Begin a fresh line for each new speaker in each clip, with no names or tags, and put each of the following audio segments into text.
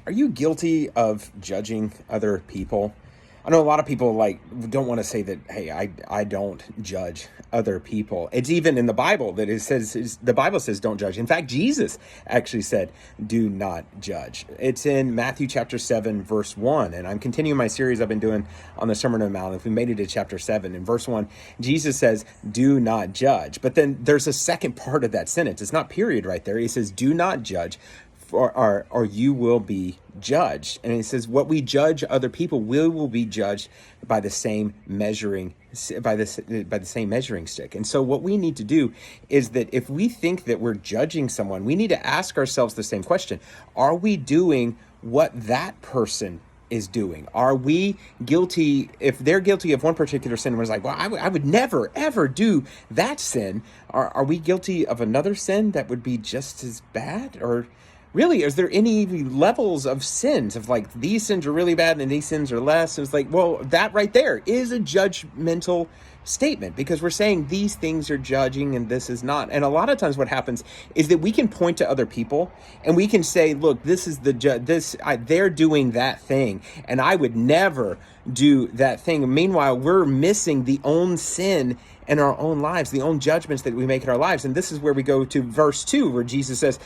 Are you guilty of judging other people? I know a lot of people don't want to say that, hey, I don't judge other people. It's even in the Bible that the Bible says don't judge. In fact, Jesus actually said, do not judge. It's in Matthew chapter 7, verse 1. And I'm continuing my series I've been doing on the Sermon on the Mount. If we made it to chapter 7, in verse 1, Jesus says, do not judge. But then there's a second part of that sentence. It's not period right there. He says, do not judge, or you will be judged. And it says, what we judge other people, we will be judged by the same measuring same measuring stick. And so what we need to do is that if we think that we're judging someone, we need to ask ourselves the same question. Are we doing what that person is doing? Are we guilty? If they're guilty of one particular sin, we're like, well, I would never, ever do that sin. Are we guilty of another sin that would be just as bad? Or really, is there any levels of sins of like, these sins are really bad and these sins are less? It's like, well, that right there is a judgmental statement, because we're saying these things are judging and this is not. And a lot of times what happens is that we can point to other people and we can say, look, this is they're doing that thing and I would never do that thing. Meanwhile, we're missing the own sin in our own lives, the own judgments that we make in our lives. And this is where we go to verse 2, where Jesus says,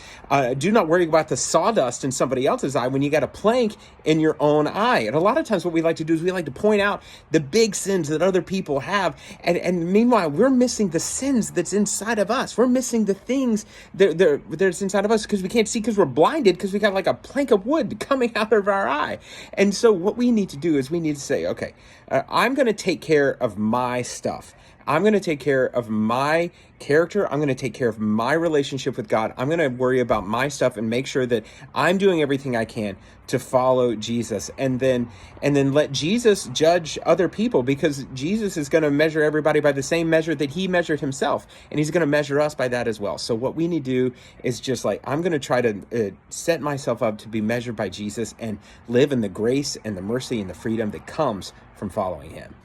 do not worry about the sawdust in somebody else's eye when you got a plank in your own eye. And a lot of times what we like to do is we like to point out the big sins that other people have. And meanwhile, we're missing the sins that's inside of us. We're missing the things that's inside of us because we can't see, because we're blinded, because we got like a plank of wood coming out of our eye. And so what we need to do is we need to say, okay, I'm going to take care of my stuff. I'm going to take care of my character. I'm going to take care of my relationship with God. I'm going to worry about my stuff and make sure that I'm doing everything I can to follow Jesus. And then let Jesus judge other people, because Jesus is going to measure everybody by the same measure that he measured himself. And he's going to measure us by that as well. So what we need to do is just like, I'm going to try to set myself up to be measured by Jesus and live in the grace and the mercy and the freedom that comes from following him.